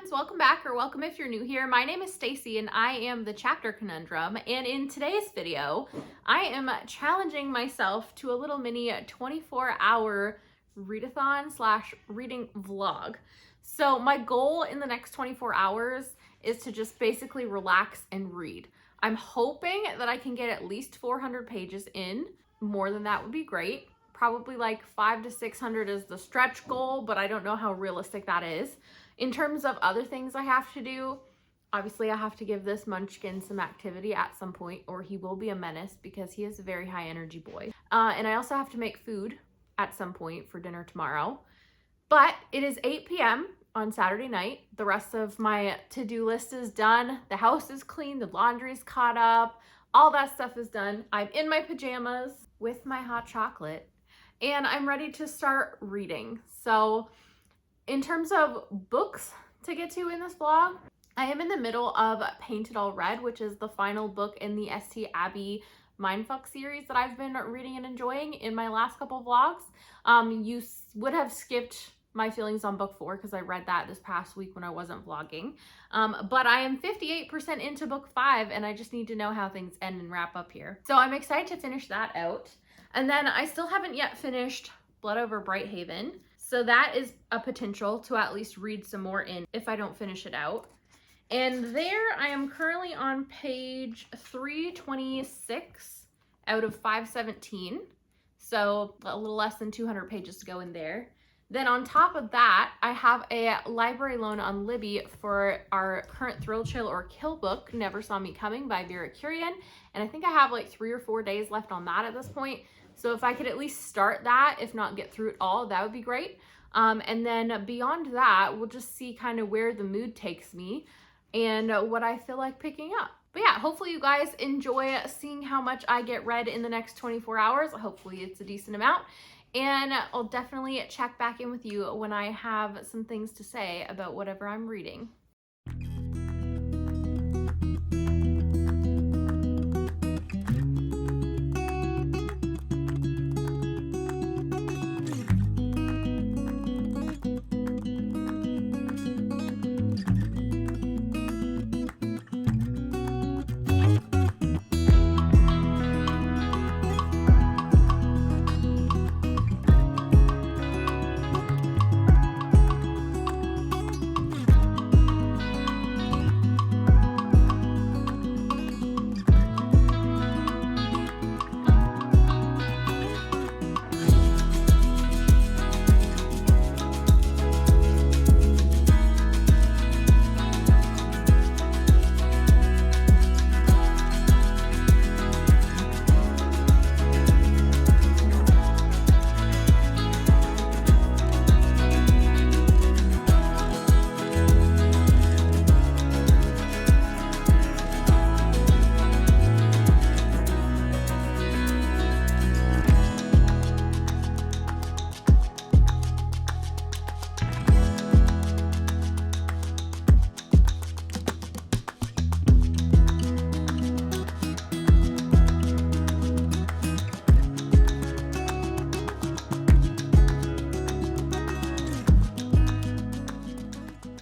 friends, welcome back, or welcome if you're new here. My name is Stacy and I am the Chapter Conundrum, and in today's video I am challenging myself to a little mini 24-hour readathon slash reading vlog. So my goal in the next 24 hours is to just basically relax and read. I'm hoping that I can get at least 400 pages in. More than that would be great. Probably like 500 to 600 is the stretch goal, but I don't know how realistic that is. In terms of other things I have to do, obviously I have to give this munchkin some activity at some point or he will be a menace because he is a very high energy boy. And I also have to make food at some point for dinner tomorrow. But it is 8 p.m. on Saturday night. The rest of my to-do list is done. The house is clean, the laundry's caught up, all that stuff is done. I'm in my pajamas with my hot chocolate and I'm ready to start reading. So in terms of books to get to in this vlog, I am in the middle of Painted All Red, which is the final book in the St. Abby Mindfuck series that I've been reading and enjoying in my last couple vlogs. You would have skipped my feelings on book 4 because I read that this past week when I wasn't vlogging. But I am 58% into book 5 and I just need to know how things end and wrap up here. So I'm excited to finish that out. And then I still haven't yet finished Blood Over Brighthaven. So that is a potential to at least read some more in if I don't finish it out. And there I am currently on page 326 out of 517. So a little less than 200 pages to go in there. Then on top of that, I have a library loan on Libby for our current Thrill, Chill, or Kill book, Never Saw Me Coming by Vera Kurian. And I think I have like 3 or 4 days left on that at this point. So if I could at least start that, if not get through it all, that would be great. And then beyond that, we'll just see kind of where the mood takes me and what I feel like picking up. But yeah, hopefully you guys enjoy seeing how much I get read in the next 24 hours. Hopefully it's a decent amount. And I'll definitely check back in with you when I have some things to say about whatever I'm reading.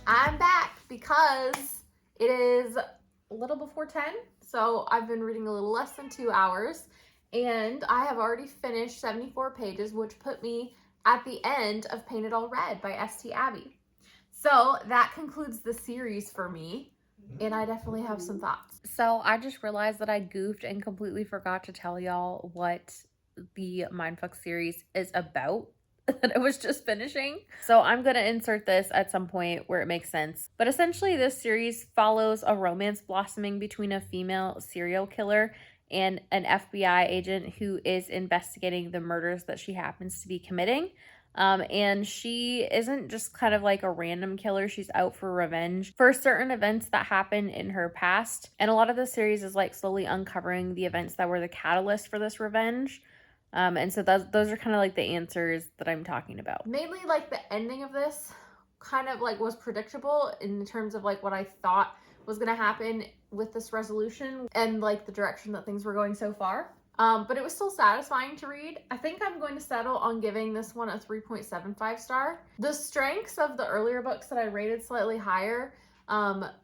I'm back because it is a little before 10, so I've been reading a little less than 2 hours, and I have already finished 74 pages, which put me at the end of Painted All Red by St. Abby. So that concludes the series for me, and I definitely have some thoughts. So I just realized that I goofed and completely forgot to tell y'all what the Mindfuck series is about that I was just finishing. So I'm going to insert this at some point where it makes sense. But essentially this series follows a romance blossoming between a female serial killer and an FBI agent who is investigating the murders that she happens to be committing. And she isn't just kind of like a random killer. She's out for revenge for certain events that happened in her past. And a lot of the series is like slowly uncovering the events that were the catalyst for this revenge. And so those are kind of like the answers that I'm talking about. Mainly like the ending of this kind of like was predictable in terms of like what I thought was going to happen with this resolution and like the direction that things were going so far. But it was still satisfying to read. I think I'm going to settle on giving this one a 3.75 star. The strengths of the earlier books that I rated slightly higher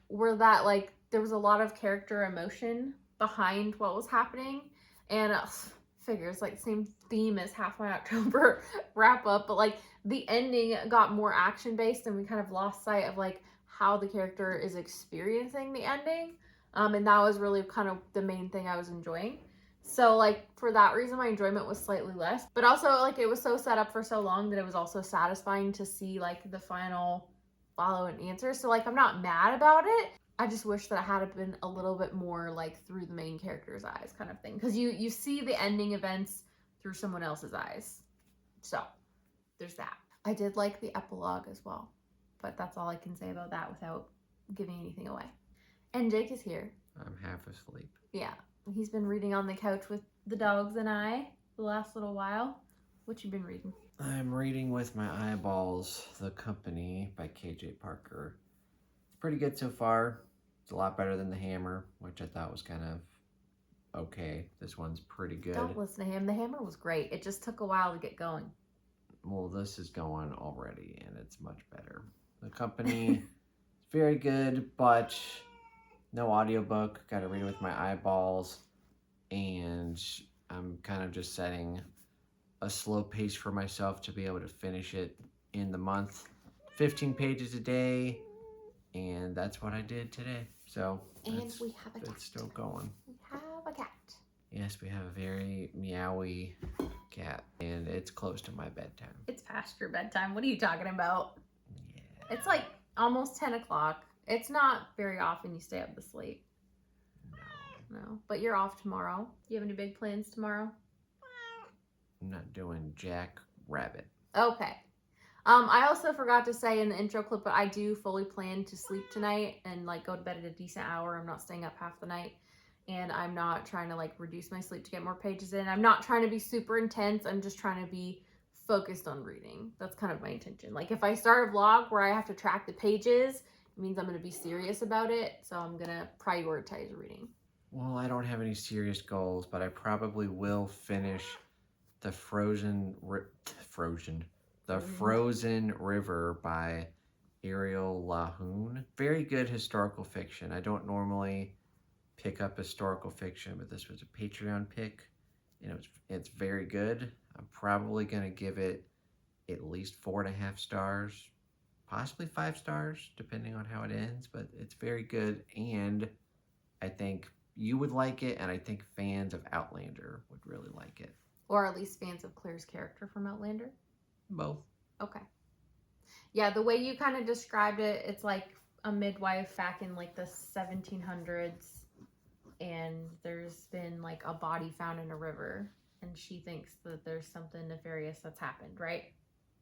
were that like there was a lot of character emotion behind what was happening, and figures like same theme as Half My October wrap up, but like the ending got more action based, and we kind of lost sight of like how the character is experiencing the ending, and that was really kind of the main thing I was enjoying. So like for that reason, my enjoyment was slightly less, but also like it was so set up for so long that it was also satisfying to see like the final follow and answer. So like I'm not mad about it. I just wish that it had been a little bit more like through the main character's eyes kind of thing. Because you see the ending events through someone else's eyes. So there's that. I did like the epilogue as well, but that's all I can say about that without giving anything away. And Jake is here. I'm half asleep. Yeah. He's been reading on the couch with the dogs and I the last little while. What you been reading? I'm reading with my eyeballs, The Company by KJ Parker. It's pretty good so far. It's a lot better than The Hammer, which I thought was kind of okay. This one's pretty good. Don't listen to him. The Hammer was great. It just took a while to get going. Well, this is going already, and it's much better. The Company is very good, but no audiobook. Got to read it with my eyeballs, and I'm kind of just setting a slow pace for myself to be able to finish it in the month. 15 pages a day, and that's what I did today. So and we have a cat. It's still going. We have a cat. Yes, we have a very meowy cat, and it's close to my bedtime. It's past your bedtime. What are you talking about? Yeah. It's like almost 10 o'clock. It's not very often you stay up to sleep. No, but you're off tomorrow. Do you have any big plans tomorrow? I'm not doing Jack Rabbit. Okay. I also forgot to say in the intro clip, but I do fully plan to sleep tonight and like go to bed at a decent hour. I'm not staying up half the night, and I'm not trying to like reduce my sleep to get more pages in. I'm not trying to be super intense. I'm just trying to be focused on reading. That's kind of my intention. Like if I start a vlog where I have to track the pages, it means I'm going to be serious about it. So I'm going to prioritize reading. Well, I don't have any serious goals, but I probably will finish the Frozen River by Ariel Lahoun. Very good historical fiction. I don't normally pick up historical fiction, but this was a Patreon pick, and it's very good. I'm probably going to give it at least 4.5 stars, possibly 5 stars, depending on how it ends, but it's very good, and I think you would like it, and I think fans of Outlander would really like it. Or at least fans of Claire's character from Outlander? Both. Okay. Yeah, the way you kind of described it, it's like a midwife back in like the 1700s, and there's been like a body found in a river, and she thinks that there's something nefarious that's happened, right?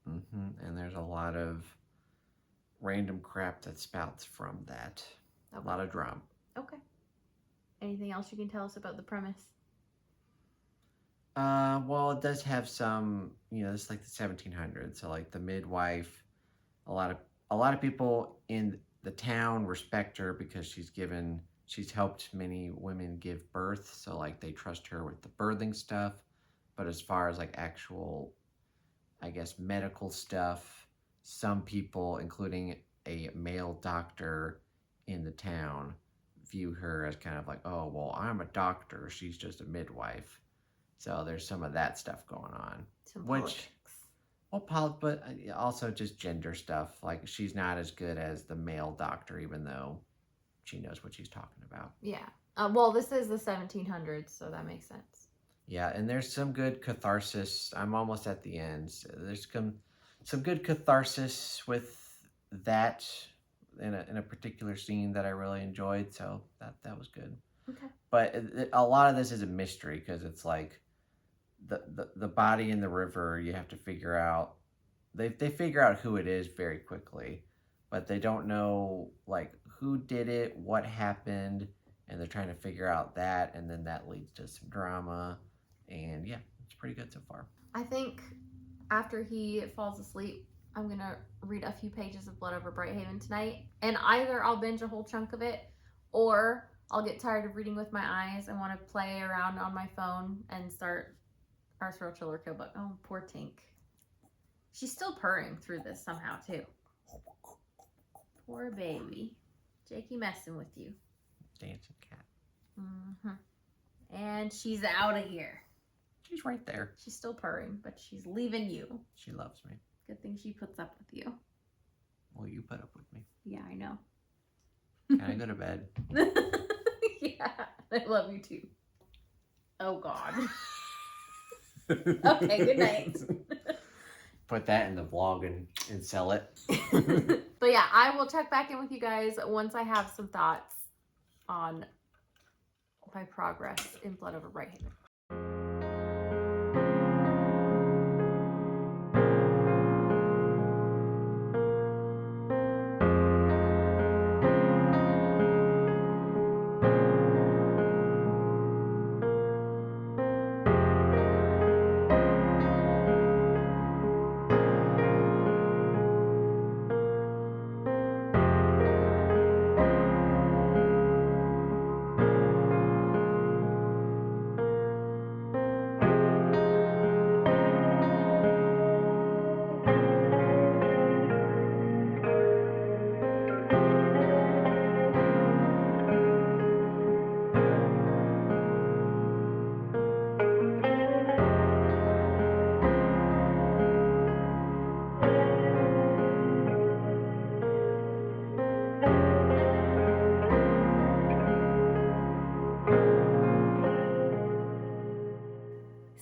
Mm-hmm. And there's a lot of random crap that spouts from that. Okay. A lot of drama. Okay. Anything else you can tell us about the premise? Well, it does have some, it's like the 1700s. So like the midwife, a lot of people in the town respect her because she's helped many women give birth. So like they trust her with the birthing stuff. But as far as like actual, I guess, medical stuff, some people, including a male doctor in the town, view her as kind of like, oh, well, I'm a doctor. She's just a midwife. So there's some of that stuff going on. Some politics. But also just gender stuff. Like she's not as good as the male doctor, even though she knows what she's talking about. Yeah. Well, this is the 1700s, so that makes sense. Yeah, and there's some good catharsis. I'm almost at the end. So there's some good catharsis with that in a particular scene that I really enjoyed. So that was good. Okay. But a lot of this is a mystery because it's like the body in the river. You have to figure out. They figure out who it is very quickly, but they don't know like who did it, what happened, and they're trying to figure out that, and then that leads to some drama. And yeah, it's pretty good so far. I think after he falls asleep, I'm going to read a few pages of Blood Over Brighthaven tonight. And either I'll binge a whole chunk of it, or I'll get tired of reading with my eyes and want to play around on my phone and start our thrill chiller kill book. Oh, poor Tink. She's still purring through this somehow too. Poor baby. Jakey messing with you. Dancing cat. And she's out of here. She's right there. She's still purring, but she's leaving you. She loves me. Good thing she puts up with you. Well, you put up with me. Yeah, I know. Can I go to bed? Yeah, I love you too. Oh God. Okay, good night. Put that in the vlog and sell it. But yeah, I will check back in with you guys once I have some thoughts on my progress in Blood Over Brighthaven.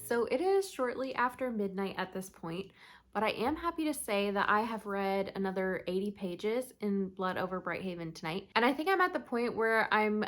So it is shortly after midnight at this point, but I am happy to say that I have read another 80 pages in Blood Over Brighthaven tonight. And I think I'm at the point where I'm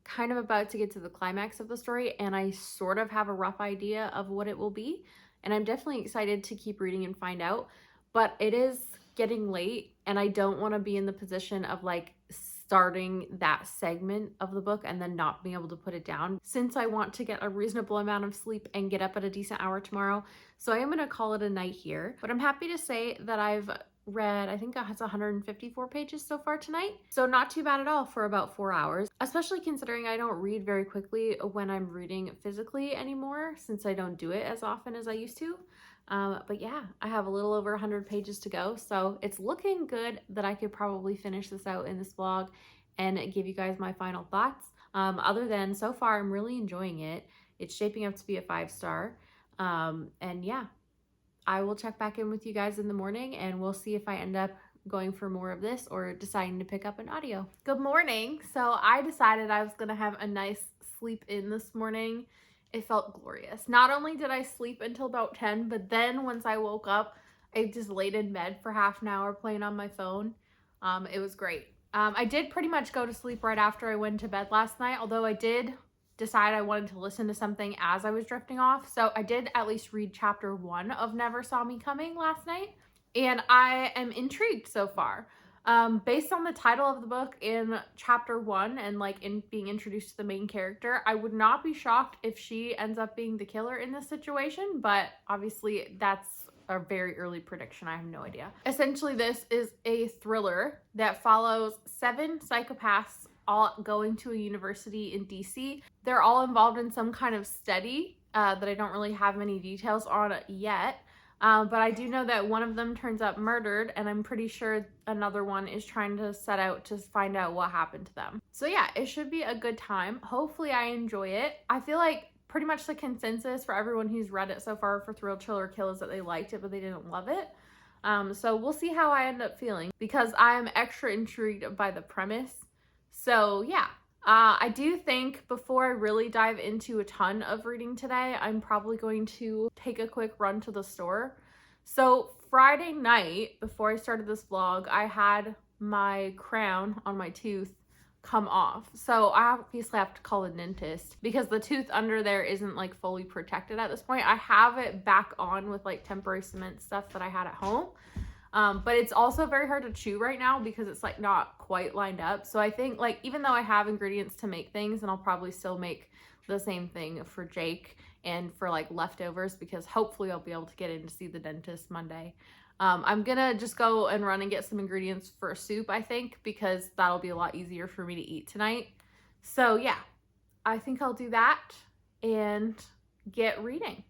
kind of about to get to the climax of the story, and I sort of have a rough idea of what it will be. And I'm definitely excited to keep reading and find out, but it is getting late and I don't want to be in the position of like starting that segment of the book and then not being able to put it down, since I want to get a reasonable amount of sleep and get up at a decent hour tomorrow. So I am going to call it a night here, but I'm happy to say that I've read, I think it's 154 pages so far tonight. So not too bad at all for about 4 hours, especially considering I don't read very quickly when I'm reading physically anymore, since I don't do it as often as I used to. But yeah, I have a little over 100 pages to go, so it's looking good that I could probably finish this out in this vlog and give you guys my final thoughts. Other than so far, I'm really enjoying it. It's shaping up to be a 5-star. And yeah, I will check back in with you guys in the morning and we'll see if I end up going for more of this or deciding to pick up an audio. Good morning. So I decided I was gonna have a nice sleep in this morning. It felt glorious. Not only did I sleep until about 10, but then once I woke up, I just laid in bed for half an hour playing on my phone. It was great. I did pretty much go to sleep right after I went to bed last night, although I did decide I wanted to listen to something as I was drifting off. So I did at least read chapter 1 of Never Saw Me Coming last night, and I am intrigued so far. Based on the title of the book in chapter 1 and like in being introduced to the main character, I would not be shocked if she ends up being the killer in this situation, but obviously that's a very early prediction. I have no idea. Essentially, this is a thriller that follows 7 psychopaths all going to a university in DC. They're all involved in some kind of study that I don't really have many details on yet. But I do know that one of them turns up murdered, and I'm pretty sure another one is trying to set out to find out what happened to them. So yeah, it should be a good time. Hopefully I enjoy it. I feel like pretty much the consensus for everyone who's read it so far for Thrill, Chill, or Kill is that they liked it, but they didn't love it. So we'll see how I end up feeling, because I'm extra intrigued by the premise. So yeah. I do think before I really dive into a ton of reading today, I'm probably going to take a quick run to the store. So Friday night, before I started this vlog, I had my crown on my tooth come off. So I obviously have to call a dentist because the tooth under there isn't like fully protected at this point. I have it back on with like temporary cement stuff that I had at home. But it's also very hard to chew right now because it's like not quite lined up. So I think like, even though I have ingredients to make things, and I'll probably still make the same thing for Jake and for like leftovers, because hopefully I'll be able to get in to see the dentist Monday. I'm gonna just go and run and get some ingredients for a soup, I think, because that'll be a lot easier for me to eat tonight. So yeah, I think I'll do that and get reading.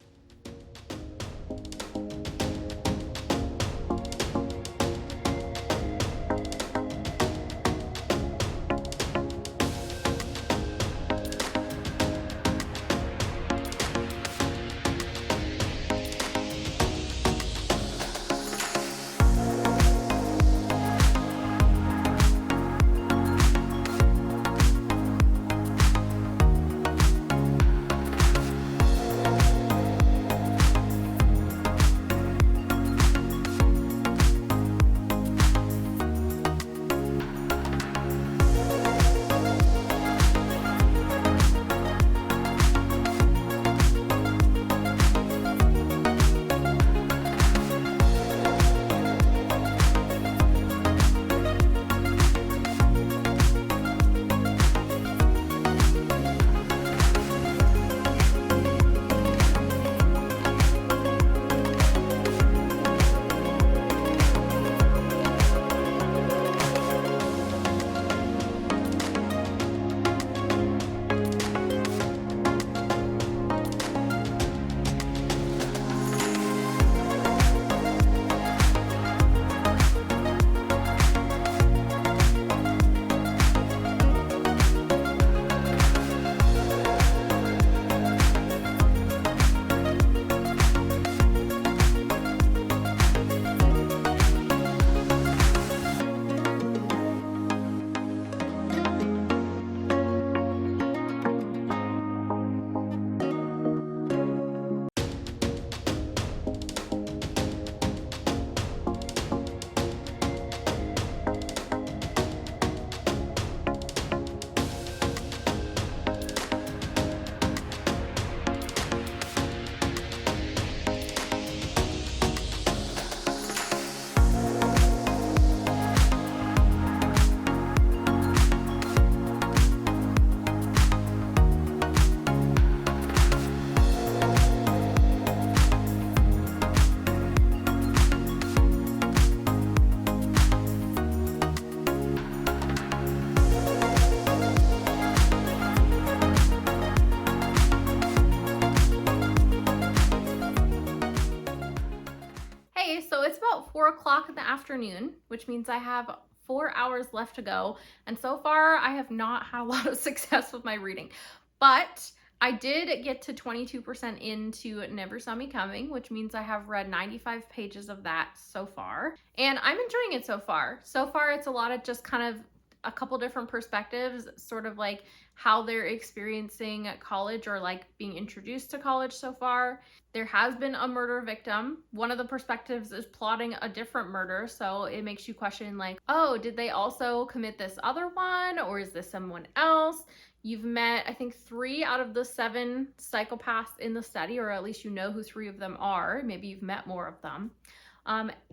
Hey, so it's about 4 o'clock in the afternoon, which means I have 4 hours left to go. And so far, I have not had a lot of success with my reading. But I did get to 22% into Never Saw Me Coming, which means I have read 95 pages of that so far. And I'm enjoying it so far. So far, it's a lot of just kind of a couple different perspectives, sort of like how they're experiencing college or like being introduced to college so far. There has been a murder victim. One of the perspectives is plotting a different murder, so it makes you question like, oh, did they also commit this other one, or is this someone else? You've met, I think, 3 out of the 7 psychopaths in the study, or at least you know who 3 of them are. Maybe you've met more of them.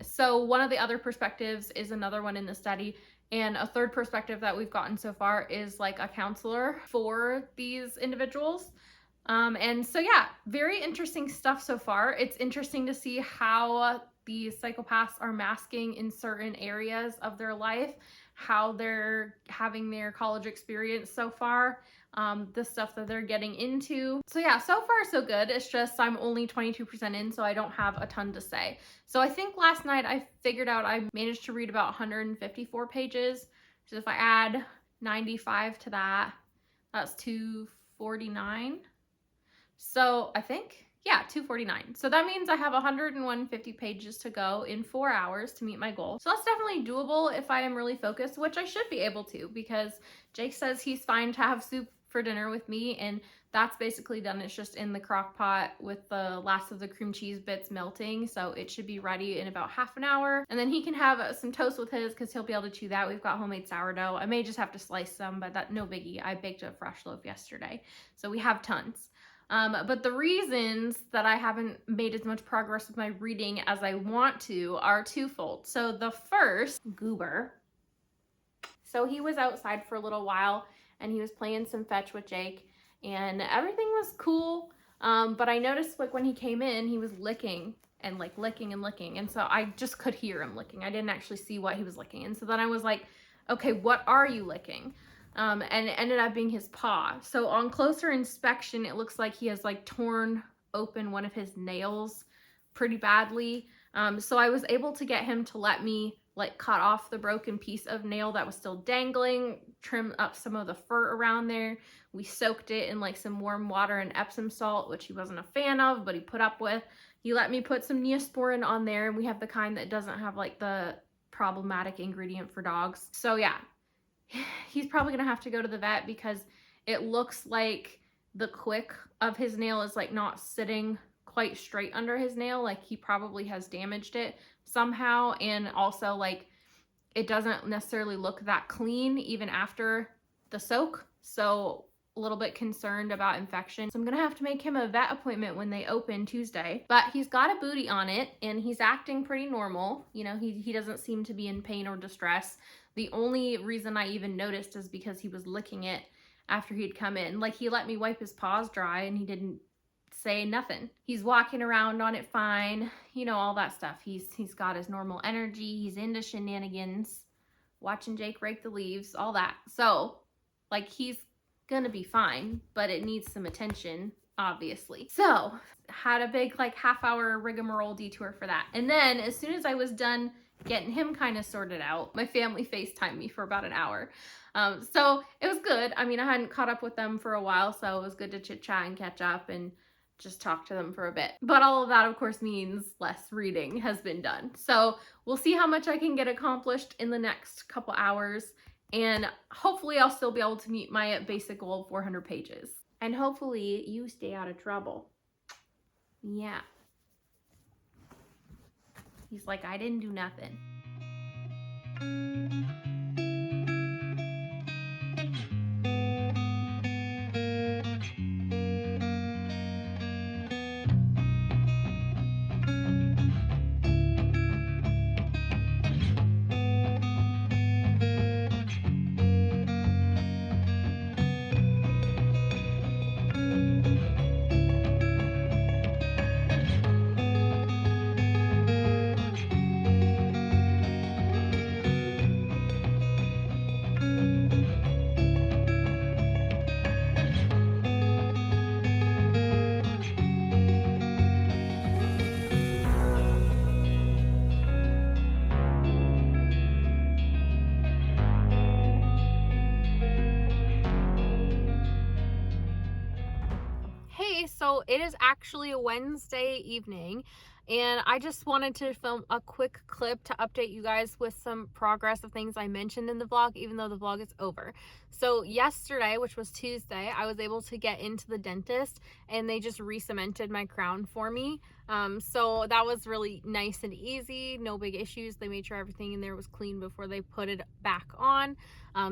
So one of the other perspectives is another one in the study. And a third perspective that we've gotten so far is like a counselor for these individuals. And so, yeah, very interesting stuff so far. It's interesting to see how these psychopaths are masking in certain areas of their life, how they're having their college experience so far, the stuff that they're getting into. So yeah, so far so good. It's just I'm only 22% in, so I don't have a ton to say. So I think last night I figured out I managed to read about 154 pages. So if I add 95 to that, that's 249. So I think, yeah, 249. So that means I have 150 pages to go in 4 hours to meet my goal. So that's definitely doable if I am really focused, which I should be able to, because Jake says he's fine to have soup for dinner with me, and that's basically done. It's just in the crock pot with the last of the cream cheese bits melting, so it should be ready in about half an hour. And then he can have some toast with his because he'll be able to chew that. We've got homemade sourdough. I may just have to slice some, but that no biggie. I baked a fresh loaf yesterday, so we have tons. But the reasons that I haven't made as much progress with my reading as I want to are twofold. So the first, Goober. So he was outside for a little while and he was playing some fetch with Jake and everything was cool. But I noticed like when he came in, he was licking and like licking and licking. And so I just could hear him licking. I didn't actually see what he was licking. And so then I was like, okay, what are you licking? and it ended up being his paw. So on closer inspection, it looks like he has like torn open one of his nails pretty badly. So I was able to get him to let me like cut off the broken piece of nail that was still dangling, trim up some of the fur around there. We soaked it in like some warm water and Epsom salt, which he wasn't a fan of, but he put up with. He let me put some Neosporin on there, and we have the kind that doesn't have like the problematic ingredient for dogs. So yeah, he's probably gonna have to go to the vet because it looks like the quick of his nail is like not sitting quite straight under his nail. Like he probably has damaged it somehow, and also like it doesn't necessarily look that clean even after the soak. So a little bit concerned about infection. So I'm gonna have to make him a vet appointment when they open Tuesday. But he's got a booty on it and he's acting pretty normal. You know, he doesn't seem to be in pain or distress. The only reason I even noticed is because he was licking it after he'd come in. Like he let me wipe his paws dry and he didn't say nothing. He's walking around on it fine, you know, all that stuff. He's got his normal energy. He's into shenanigans, watching Jake rake the leaves, all that. So like he's gonna be fine, but it needs some attention, obviously. So had a big like half-hour rigmarole detour for that. And then as soon as I was done getting him kind of sorted out, my family FaceTimed me for about an hour. So it was good. I mean, I hadn't caught up with them for a while, so it was good to chit chat and catch up and just talk to them for a bit. But all of that, of course, means less reading has been done. So we'll see how much I can get accomplished in the next couple hours. And hopefully I'll still be able to meet my basic goal of 400 pages. And hopefully you stay out of trouble. Yeah. He's like, I didn't do nothing. So it is actually a Wednesday evening and I just wanted to film a quick clip to update you guys with some progress of things I mentioned in the vlog, even though the vlog is over. So yesterday, which was Tuesday, I was able to get into the dentist and they just re-cemented my crown for me. So that was really nice and easy, no big issues. They made sure everything in there was clean before they put it back on.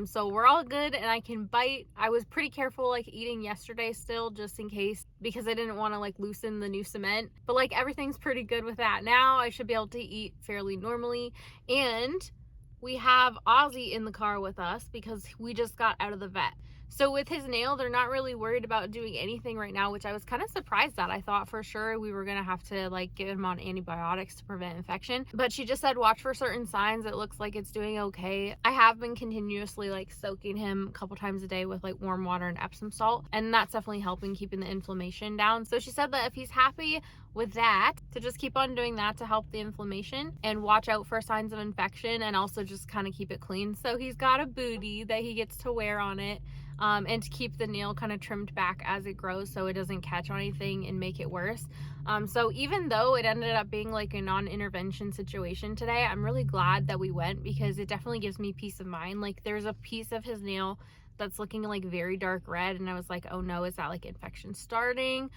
So we're all good and I can bite. I was pretty careful like eating yesterday still, just in case, because I didn't want to like loosen the new cement, but like everything's pretty good with that now. I should be able to eat fairly normally. And we have Ozzy in the car with us because we just got out of the vet. So with his nail, they're not really worried about doing anything right now, which I was kind of surprised at. I thought for sure we were gonna have to like give him on antibiotics to prevent infection, but she just said watch for certain signs. It looks like it's doing okay. I have been continuously like soaking him a couple times a day with like warm water and Epsom salt, and that's definitely helping keeping the inflammation down. So she said that if he's happy with that, to just keep on doing that to help the inflammation and watch out for signs of infection, and also just kind of keep it clean. So he's got a booty that he gets to wear on it. And to keep the nail kind of trimmed back as it grows so it doesn't catch on anything and make it worse. So even though it ended up being like a non-intervention situation today, I'm really glad that we went because it definitely gives me peace of mind. Like there's a piece of his nail that's looking like very dark red and I was like, oh no, is that like infection starting?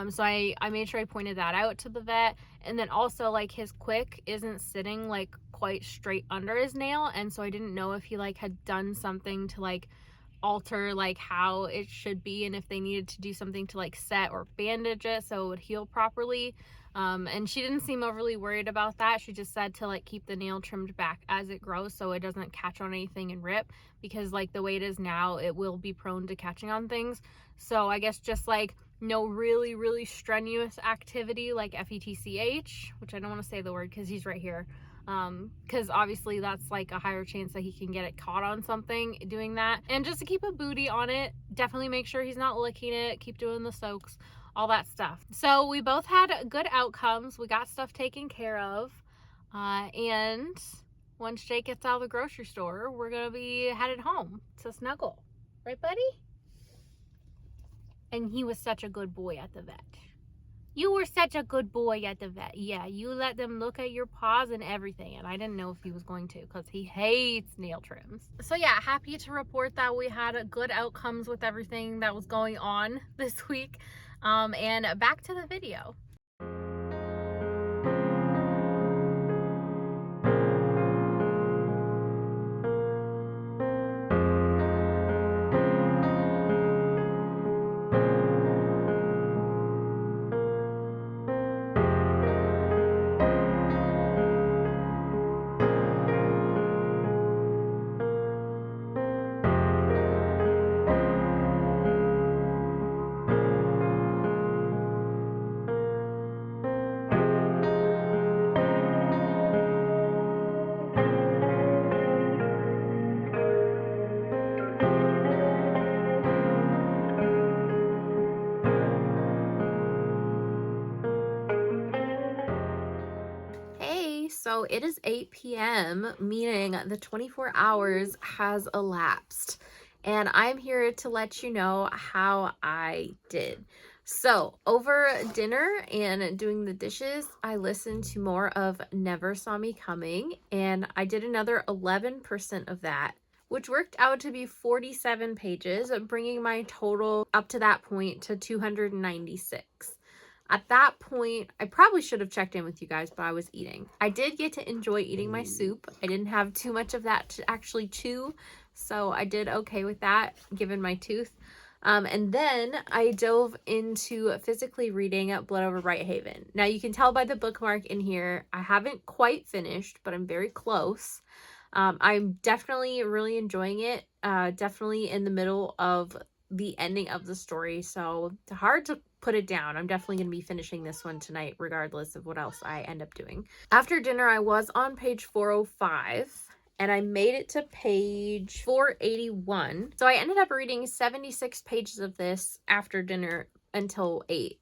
So I made sure I pointed that out to the vet. And then also like his quick isn't sitting like quite straight under his nail, and so I didn't know if he like had done something to like alter like how it should be and if they needed to do something to like set or bandage it so it would heal properly. And she didn't seem overly worried about that. She just said to like keep the nail trimmed back as it grows so it doesn't catch on anything and rip, because like the way it is now it will be prone to catching on things. So I guess just like no really strenuous activity like FETCH, which I don't want to say the word because he's right here. because obviously that's like a higher chance that he can get it caught on something doing that. And just to keep a booty on it, definitely make sure he's not licking it, keep doing the soaks, all that stuff. So we both had good outcomes. We got stuff taken care of. And once Jake gets out of the grocery store, we're gonna be headed home to snuggle. Right, buddy? And he was such a good boy at the vet. You were such a good boy at the vet. Yeah, you let them look at your paws and everything. And I didn't know if he was going to because he hates nail trims. So yeah, happy to report that we had good outcomes with everything that was going on this week. And back to the video. Hey, so it is 8 p.m., meaning the 24 hours has elapsed. And I'm here to let you know how I did. So, over dinner and doing the dishes, I listened to more of Never Saw Me Coming, and I did another 11% of that, which worked out to be 47 pages, bringing my total up to that point to 296. At that point, I probably should have checked in with you guys, but I was eating. I did get to enjoy eating my soup. I didn't have too much of that to actually chew, so I did okay with that, given my tooth. And then I dove into physically reading Blood Over Brighthaven. Now, you can tell by the bookmark in here, I haven't quite finished, but I'm very close. I'm definitely really enjoying it. Definitely in the middle of the ending of the story, so it's hard to put it down. I'm definitely going to be finishing this one tonight, regardless of what else I end up doing. After dinner, I was on page 405, and I made it to page 481. So I ended up reading 76 pages of this after dinner until 8.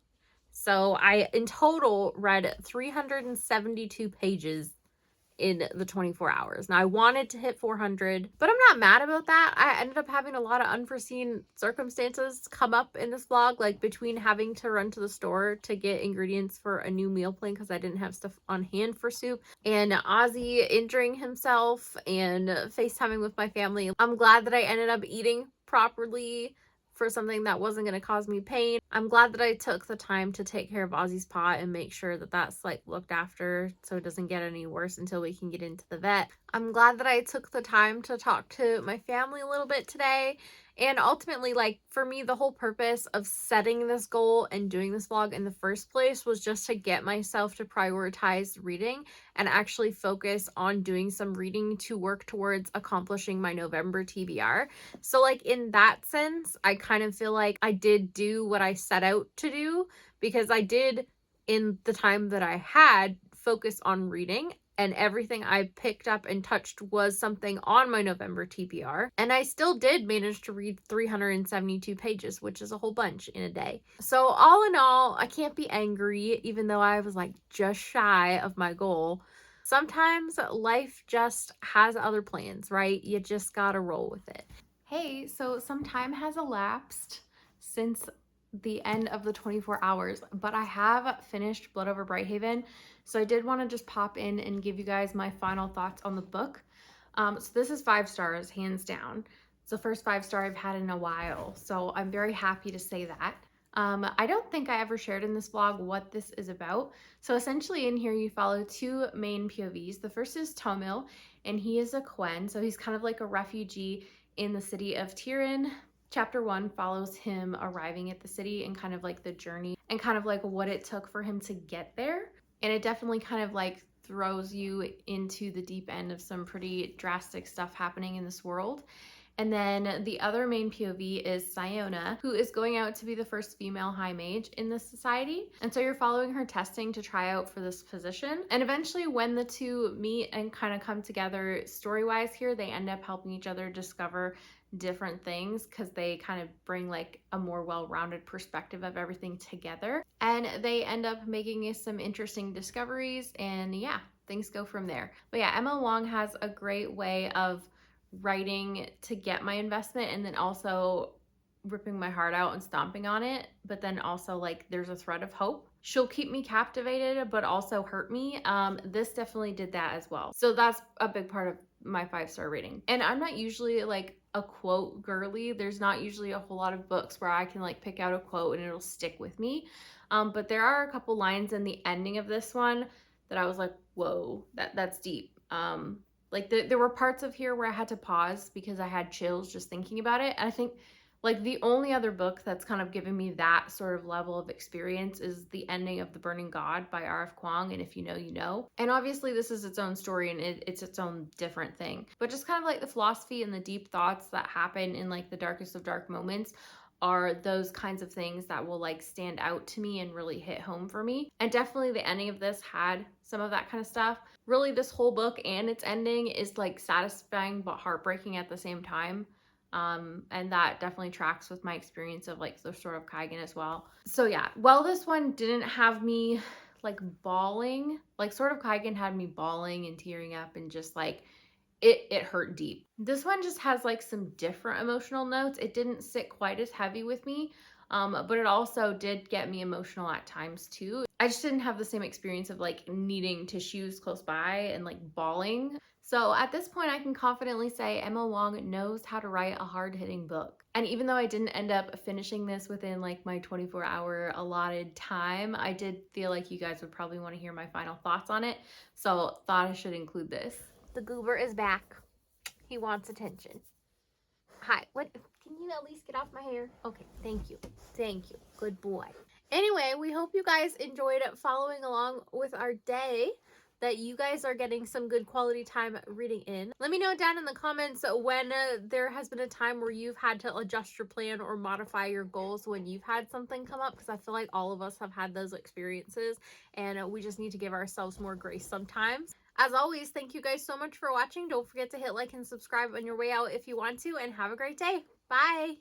So I, in total, read 372 pages in the 24 hours. Now, I wanted to hit 400, but I'm not mad about that. I ended up having a lot of unforeseen circumstances come up in this vlog, like between having to run to the store to get ingredients for a new meal plan because I didn't have stuff on hand for soup, and Ozzy injuring himself, and FaceTiming with my family. I'm glad that I ended up eating properly for something that wasn't going to cause me pain. I'm glad that I took the time to take care of Ozzy's paw and make sure that that's like looked after so it doesn't get any worse until we can get into the vet. I'm glad that I took the time to talk to my family a little bit today. And ultimately, like, for me, the whole purpose of setting this goal and doing this vlog in the first place was just to get myself to prioritize reading and actually focus on doing some reading to work towards accomplishing my November TBR. So, like, in that sense, I kind of feel like I did do what I set out to do, because I did, in the time that I had, focus on reading, and everything I picked up and touched was something on my November TBR. And I still did manage to read 372 pages, which is a whole bunch in a day. So all in all, I can't be angry, even though I was like just shy of my goal. Sometimes life just has other plans, right? You just gotta roll with it. Hey, so some time has elapsed since the end of the 24 hours, but I have finished Blood Over Brighthaven. So I did want to just pop in and give you guys my final thoughts on the book. So this is 5 stars, hands down. It's the first 5-star I've had in a while, so I'm very happy to say that. I don't think I ever shared in this vlog what this is about. So essentially in here you follow 2 main POVs. The first is Tomil, and he is a Quen, so he's kind of like a refugee in the city of Tiran. Chapter 1 follows him arriving at the city and kind of like the journey and kind of like what it took for him to get there. And it definitely kind of like throws you into the deep end of some pretty drastic stuff happening in this world. And then the other main POV is Siona, who is going out to be the first female high mage in this society. And so you're following her testing to try out for this position. And eventually when the two meet and kind of come together story-wise here, they end up helping each other discover different things because they kind of bring like a more well-rounded perspective of everything together. And they end up making some interesting discoveries, and yeah, things go from there. But yeah, Emma Wong has a great way of writing to get my investment and then also ripping my heart out and stomping on it, but then also like there's a thread of hope. She'll keep me captivated but also hurt me. This definitely did that as well, so that's a big part of my 5-star rating. And I'm not usually like a quote girly. There's not usually a whole lot of books where I can like pick out a quote and it'll stick with me, but there are a couple lines in the ending of this one that I was like, whoa, that's deep. Like there were parts of here where I had to pause because I had chills just thinking about it. And I think like the only other book that's kind of given me that sort of level of experience is the ending of The Burning God by R.F. Kuang, and if you know, you know. And obviously this is its own story and it's its own different thing. But just kind of like the philosophy and the deep thoughts that happen in like the darkest of dark moments are those kinds of things that will like stand out to me and really hit home for me. And definitely the ending of this had some of that kind of stuff. Really, this whole book and its ending is like satisfying but heartbreaking at the same time. And that definitely tracks with my experience of like the Sword of Kaigen as well. So yeah, while this one didn't have me like bawling, like Sword of Kaigen had me bawling and tearing up and just like it hurt deep. This one just has like some different emotional notes. It didn't sit quite as heavy with me, but it also did get me emotional at times too. I just didn't have the same experience of like needing tissues close by and like bawling. So at this point, I can confidently say Emma Wong knows how to write a hard-hitting book. And even though I didn't end up finishing this within like my 24-hour allotted time, I did feel like you guys would probably want to hear my final thoughts on it. So thought I should include this. The goober is back. He wants attention. Hi, what? Can you at least get off my hair? Okay, thank you. Thank you. Good boy. Anyway, we hope you guys enjoyed following along with our day, that you guys are getting some good quality time reading in. Let me know down in the comments when there has been a time where you've had to adjust your plan or modify your goals when you've had something come up, because I feel like all of us have had those experiences and we just need to give ourselves more grace sometimes. As always, thank you guys so much for watching. Don't forget to hit like and subscribe on your way out if you want to, and have a great day. Bye!